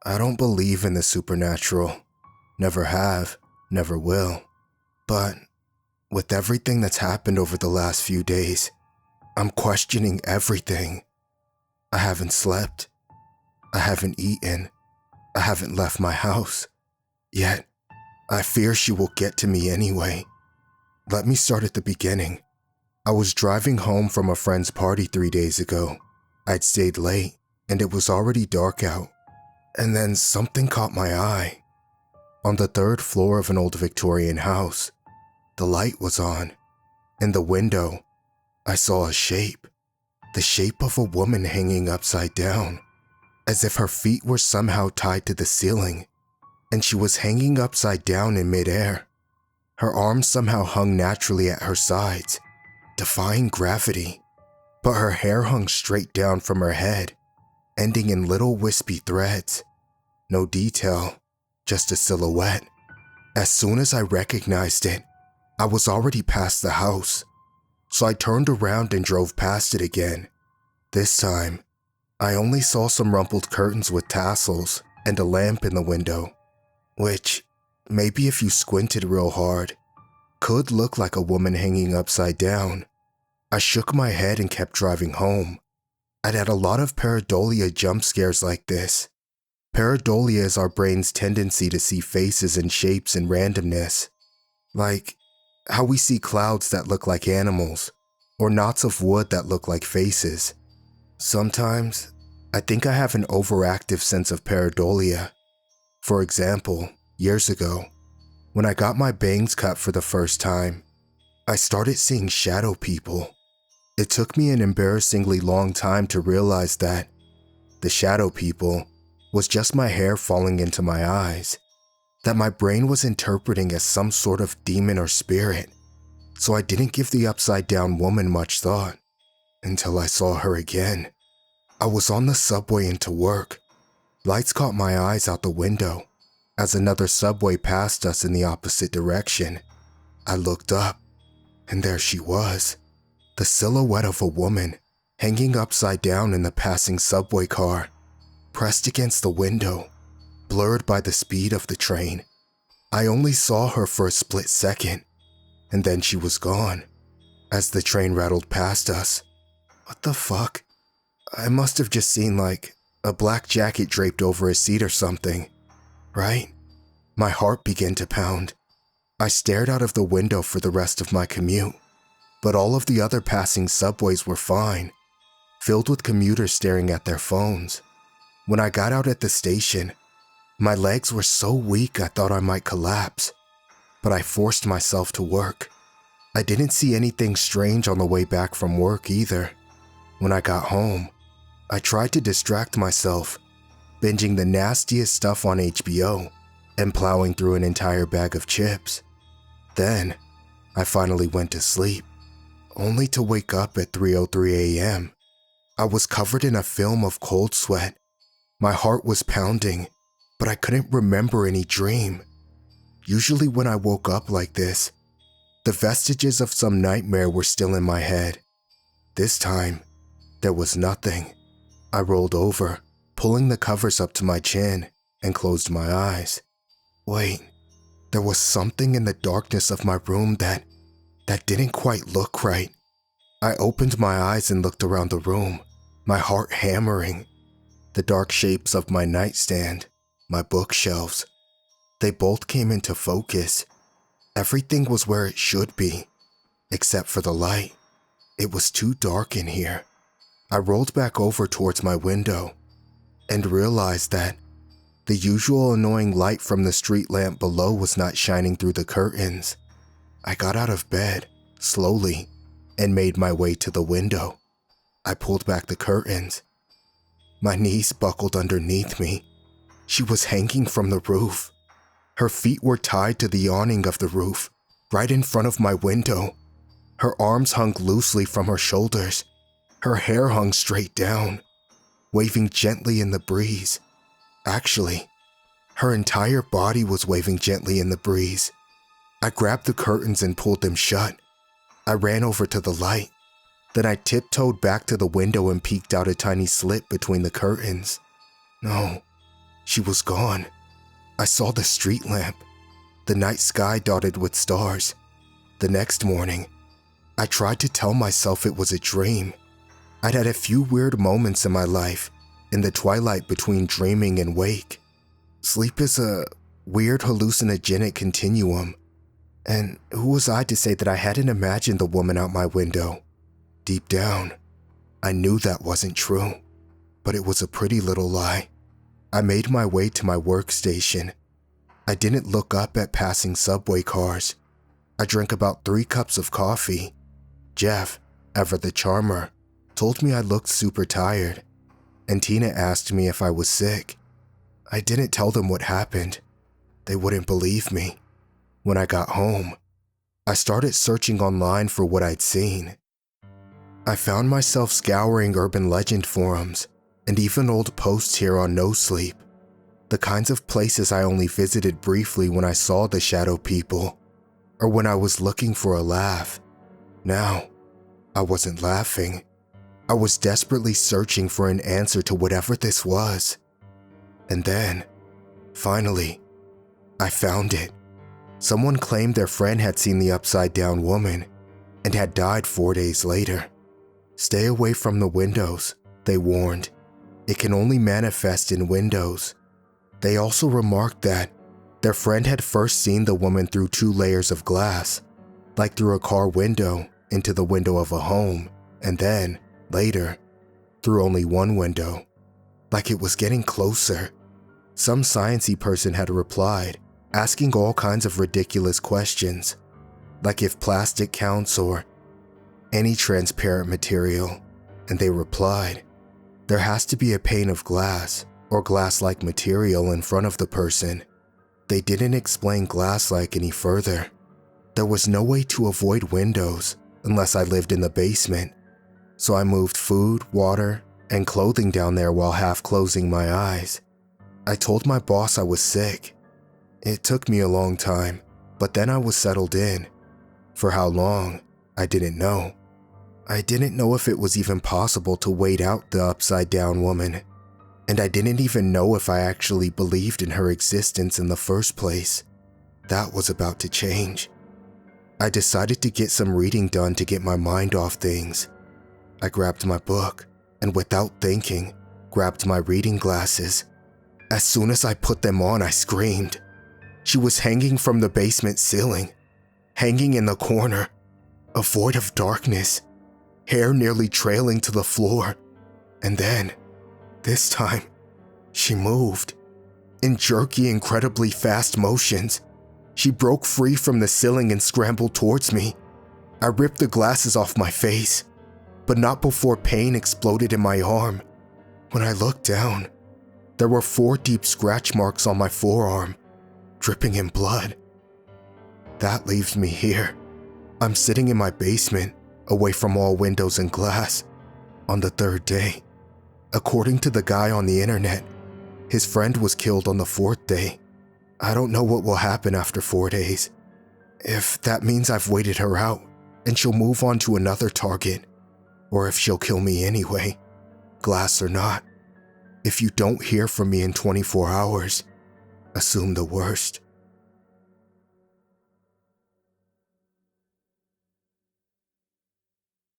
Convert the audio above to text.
I don't believe in the supernatural. Never have, never will. But with everything that's happened over the last few days, I'm questioning everything. I haven't slept. I haven't eaten. I haven't left my house. Yet, I fear she will get to me anyway. Let me start at the beginning. I was driving home from a friend's party 3 days ago. I'd stayed late, and it was already dark out. And then something caught my eye. On the 3rd floor of an old Victorian house, the light was on. In the window, I saw a shape. The shape of a woman hanging upside down, as if her feet were somehow tied to the ceiling, and she was hanging upside down in midair. Her arms somehow hung naturally at her sides, defying gravity, but her hair hung straight down from her head, ending in little wispy threads. No detail, just a silhouette. As soon as I recognized it, I was already past the house, so I turned around and drove past it again. This time, I only saw some rumpled curtains with tassels and a lamp in the window, which, maybe if you squinted real hard, could look like a woman hanging upside down. I shook my head and kept driving home. I'd had a lot of pareidolia jump scares like this. Pareidolia is our brain's tendency to see faces and shapes in randomness, like how we see clouds that look like animals, or knots of wood that look like faces. Sometimes, I think I have an overactive sense of pareidolia. For example, years ago, when I got my bangs cut for the first time, I started seeing shadow people. It took me an embarrassingly long time to realize that the shadow people was just my hair falling into my eyes, that my brain was interpreting as some sort of demon or spirit, so I didn't give the upside-down woman much thought until I saw her again. I was on the subway into work. Lights caught my eyes out the window as another subway passed us in the opposite direction. I looked up, and there she was, the silhouette of a woman hanging upside down in the passing subway car, pressed against the window, blurred by the speed of the train. I only saw her for a split second, and then she was gone as the train rattled past us. What the fuck? I must have just seen like a black jacket draped over a seat or something, right? My heart began to pound. I stared out of the window for the rest of my commute, but all of the other passing subways were fine, filled with commuters staring at their phones. When I got out at the station, my legs were so weak I thought I might collapse, but I forced myself to work. I didn't see anything strange on the way back from work either. When I got home, I tried to distract myself, binging the nastiest stuff on HBO and plowing through an entire bag of chips. Then, I finally went to sleep, only to wake up at 3:03 a.m. I was covered in a film of cold sweat. My heart was pounding, but I couldn't remember any dream. Usually when I woke up like this, the vestiges of some nightmare were still in my head. This time, there was nothing. I rolled over, pulling the covers up to my chin, and closed my eyes. Wait, there was something in the darkness of my room that didn't quite look right. I opened my eyes and looked around the room, my heart hammering. The dark shapes of my nightstand, my bookshelves, they both came into focus. Everything was where it should be, except for the light. It was too dark in here. I rolled back over towards my window and realized that the usual annoying light from the street lamp below was not shining through the curtains. I got out of bed, slowly, and made my way to the window. I pulled back the curtains. My knees buckled underneath me. She was hanging from the roof. Her feet were tied to the awning of the roof, right in front of my window. Her arms hung loosely from her shoulders. Her hair hung straight down, waving gently in the breeze. Actually, her entire body was waving gently in the breeze. I grabbed the curtains and pulled them shut. I ran over to the light. Then I tiptoed back to the window and peeked out a tiny slit between the curtains. No, She was gone. I saw the street lamp, the night sky dotted with stars. The next morning, I tried to tell myself it was a dream. I'd had a few weird moments in my life, in the twilight between dreaming and wake. Sleep is a weird hallucinogenic continuum, and who was I to say that I hadn't imagined the woman out my window? Deep down, I knew that wasn't true, but it was a pretty little lie. I made my way to my workstation. I didn't look up at passing subway cars. I drank about 3 cups of coffee. Jeff, ever the charmer, told me I looked super tired, and Tina asked me if I was sick. I didn't tell them what happened. They wouldn't believe me. When I got home, I started searching online for what I'd seen. I found myself scouring urban legend forums and even old posts here on nosleep, the kinds of places I only visited briefly when I saw the shadow people, or when I was looking for a laugh. Now, I wasn't laughing. I was desperately searching for an answer to whatever this was. And then, finally, I found it. Someone claimed their friend had seen the upside-down woman and had died 4 days later. Stay away from the windows, they warned. It can only manifest in windows. They also remarked that their friend had first seen the woman through 2 layers of glass, like through a car window into the window of a home, and then, later, through only 1 window. Like it was getting closer. Some sciencey person had replied, asking all kinds of ridiculous questions, like if plastic counts or any transparent material, and they replied, there has to be a pane of glass or glass-like material in front of the person. They didn't explain glass-like any further. There was no way to avoid windows unless I lived in the basement, so I moved food, water, and clothing down there while half closing my eyes. I told my boss I was sick. It took me a long time, but then I was settled in. For how long, I didn't know. I didn't know if it was even possible to wait out the upside-down woman, and I didn't even know if I actually believed in her existence in the first place. That was about to change. I decided to get some reading done to get my mind off things. I grabbed my book, and without thinking, grabbed my reading glasses. As soon as I put them on, I screamed. She was hanging from the basement ceiling, hanging in the corner, a void of darkness, hair nearly trailing to the floor. And then, this time, she moved. In jerky, incredibly fast motions, she broke free from the ceiling and scrambled towards me. I ripped the glasses off my face, but not before pain exploded in my arm. When I looked down, there were 4 deep scratch marks on my forearm, dripping in blood. That leaves me here. I'm sitting in my basement, away from all windows and glass, on the 3rd day. According to the guy on the internet, his friend was killed on the 4th day. I don't know what will happen after 4 days. If that means I've waited her out and she'll move on to another target, or if she'll kill me anyway, glass or not. If you don't hear from me in 24 hours, assume the worst.